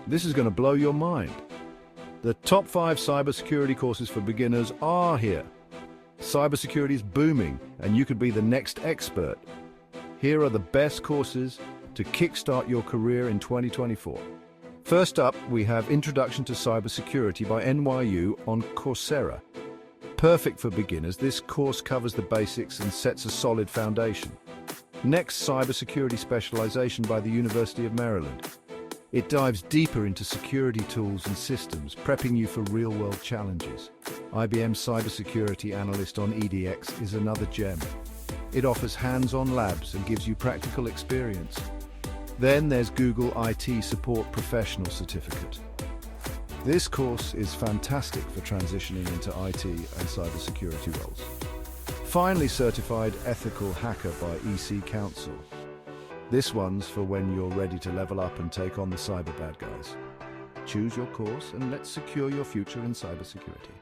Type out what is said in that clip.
This is going to blow your mind. The top 5 cybersecurity courses for beginners are here. Cybersecurity is booming, and you could be the next expert. Here are the best courses to kickstart your career in 2024. First up, we have Introduction to Cybersecurity by NYU on Coursera. Perfect for beginners, this course covers the basics and sets a solid foundation. Next, Cybersecurity Specialization by the University of Maryland. It dives deeper into security tools and systems, prepping you for real-world challenges. IBM's Cybersecurity Analyst on EDX is another gem. It offers hands-on labs and gives you practical experience. Then there's Google IT Support Professional Certificate. This course is fantastic for transitioning into IT and cybersecurity roles. Finally, Certified Ethical Hacker by EC Council. This one's for when you're ready to level up and take on the cyber bad guys. Choose your course and let's secure your future in cybersecurity.